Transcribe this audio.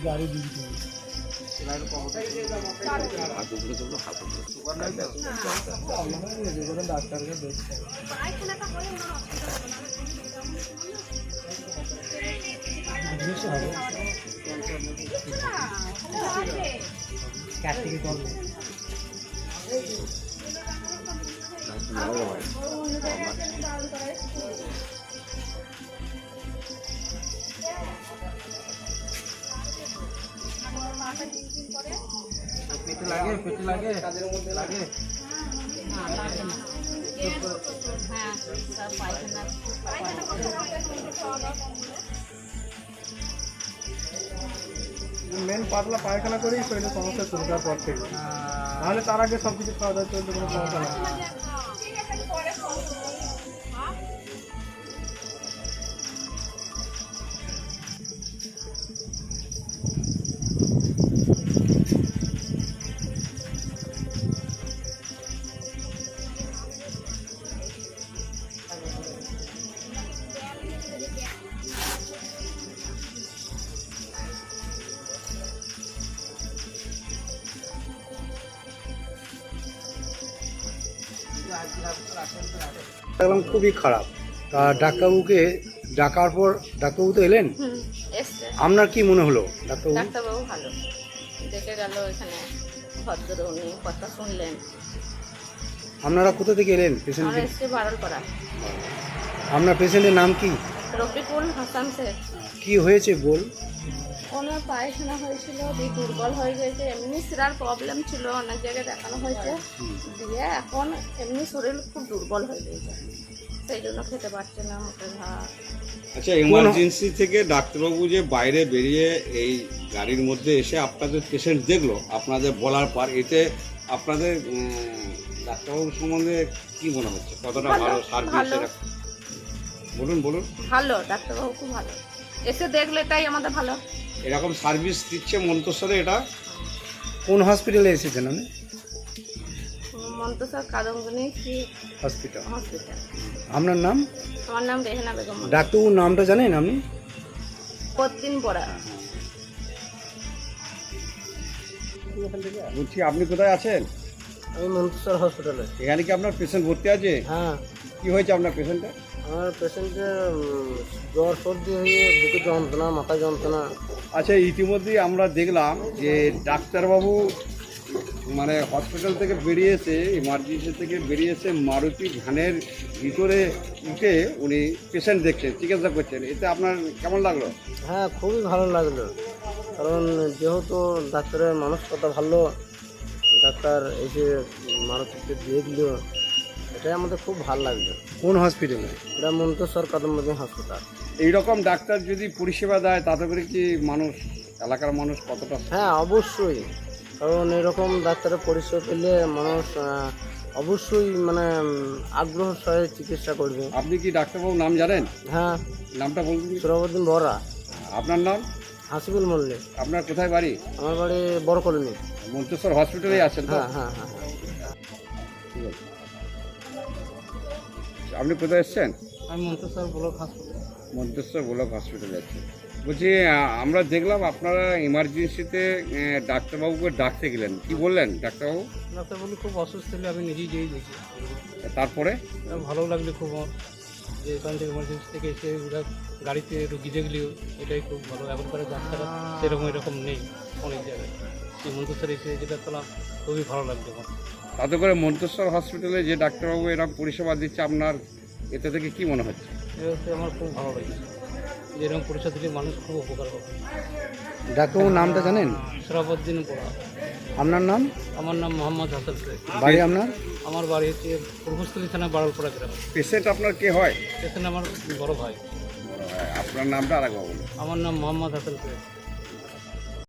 গাড়ি দিয়ে ডাক্তারকে দেখতে কার্তিকে কল পেটে লাগে কাজের মধ্যে লাগে মেন পাতলা পায়খানা করেই শরীরে সমস্যা শুরু করার পর থেকে, নাহলে তার আগে সবকিছু খাওয়া দাওয়া চলতে কোনো সমস্যা নেই। দেখলাম খুবই খারাপ। তা ডাক্তারবাবুকে ডাকার পর ডাক্তারবাবু তো এলেন, আপনার কি মনে হলো? ডাক্তারবাবু ভালো দেখে গেল, এখানে ভদ্র উনি কথা শুনলেন। আপনারা কোথা থেকে এলেন? পেশেন্ট আমরা এসছি বারলপাড়া। আপনার পেশেন্টের নাম কি? রফিকুল হাসান শেখ। কি হয়েছে বল? ওনার পায়খানা হয়েছিল, দিয়ে দুর্বল হয়ে গেছে, এমনি শিরার প্রবলেম ছিল, অনেক জায়গায় দেখানো হয়েছে, দিয়ে এখন এমনি শরীর খুব দুর্বল হয়ে গেছে, সেই জন্য খেতে পারছে না, মুখে ভাত। আচ্ছা, এমার্জেন্সি থেকে ডাক্তারবাবু যে বাইরে বেরিয়ে এই গাড়ির মধ্যে এসে আপনাদের পেশেন্ট দেখলো, আপনাদের বলার পর, এতে আপনাদের ডাক্তারবাবু সম্বন্ধে কি মনে হচ্ছে? কতটা ভালো সার্ভিস? বলুন বলুন। ভালো, ডাক্তারবাবু খুব ভালো, এসে দেখলে এটাই আমাদের ভালো। এরকম সার্ভিস দিচ্ছে মন্তেশ্বরে। এটা কোন হসপিটালে এসেছেন আপনি? মন্তেশ্বর কাদম্বিনী হসপিটাল। হসপিটাল। আপনার নাম? আমার নাম রেহেনা বেগম। ডাক্তারবাবুর নামটা জানেন আপনি? কতদিন পড়া। বলছি, আপনি কোথায় আছেন? আমি মন্তেশ্বর হসপিটালে। এখানে কি আপনার পেশেন্ট ভর্তি আছে? হ্যাঁ। কি হয়েছে আপনার পেশেন্টের? আমার পেশেন্টের জ্বর সর্দি হয়ে বুকে যন্ত্রণা, মাথা যন্ত্রণা। আচ্ছা, ইতিমধ্যেই আমরা দেখলাম যে ডাক্তারবাবু মানে হসপিটাল থেকে বেরিয়েছে, ইমার্জেন্সি থেকে বেরিয়েছে, মারুতি ভ্যানের ভিতরে উঠে উনি পেশেন্ট দেখছেন, চিকিৎসা করছেন। এতে আপনার কেমন লাগলো? হ্যাঁ, খুবই ভালো লাগলো, কারণ যেহেতু ডাক্তারের মানসিকতা ভালো, ডাক্তার এসে মারুতিকে দেখলো, এটাই আমাদের খুব ভালো লাগলো। কোন হসপিটালে? এটা মন্তেশ্বর কাদম্বিনী হসপিটাল। এইরকম ডাক্তার যদি পরিষেবা দেয় তাতে করে কি মানুষ, এলাকার মানুষ কতটা? হ্যাঁ, অবশ্যই, কারণ এরকম ডাক্তারের পরিষেবা পেলে মানুষ অবশ্যই মানে আগ্রহ সহে চিকিৎসা করবে। আপনি কি ডাক্তারবাবুর নাম জানেন? হ্যাঁ। নামটা বলুন। সুরাবুদ্দিন বরা। আপনার নাম? হাসিবুল মল্লিক। আপনার কোথায় বাড়ি? আমার বাড়ি বড় কলোনি। মন্তেশ্বর হসপিটালেই আছেন তো? হ্যাঁ হ্যাঁ হ্যাঁ। ঠিক আছে। আপনি কোথায় এসছেন? আমি মন্তেশ্বর ব্লক হাসপাতাল। মন্তেশ্বর ব্লক হসপিটালে আছেন। বলছি, আমরা দেখলাম আপনারা ইমার্জেন্সিতে ডাক্তারবাবুকে ডাকতে গেলেন, কি বললেন ডাক্তারবাবু? ডাক্তার বলি খুব অসুস্থ হলে আমি নিজেই যেয়ে দেখি। তারপরে ভালো লাগলো খুব, যে এখান থেকে ইমার্জেন্সি থেকে এসে ওরা গাড়িতে রুগী দেখলেও এটাই খুব ভালো। এখনকার ডাক্তার সেরকম এরকম নেই অনেক জায়গায়, এই মন্তেশ্বর এসে যেটা তোলা খুবই ভালো লাগলো আমার। তাতে করে মন্তেশ্বর হসপিটালে যে ডাক্তারবাবু এরকম পরিষেবা দিচ্ছে, আপনার এতে থেকে কি মনে হচ্ছে? এতে আমার খুব ভালো লাগছে, যে এরকম পরিষেবা দিলে মানুষ খুব উপকার পাবে। ডাক্তারবাবুর নামটা জানেন? সুরাবুদ্দিন বরা। আপনার নাম? আমার নাম মোহাম্মদ হাসান শেখ। বাড়ি আপনার? আমার বাড়ি হচ্ছে পূর্বস্থলী থানা বারলপাড়া গ্রাম। পেশেন্ট আপনার কে হয়? পেশেন্ট আমার বড় ভাই। আপনার নামটা আরেকবার বলুন। আমার নাম মোহাম্মদ হাসান শেখ।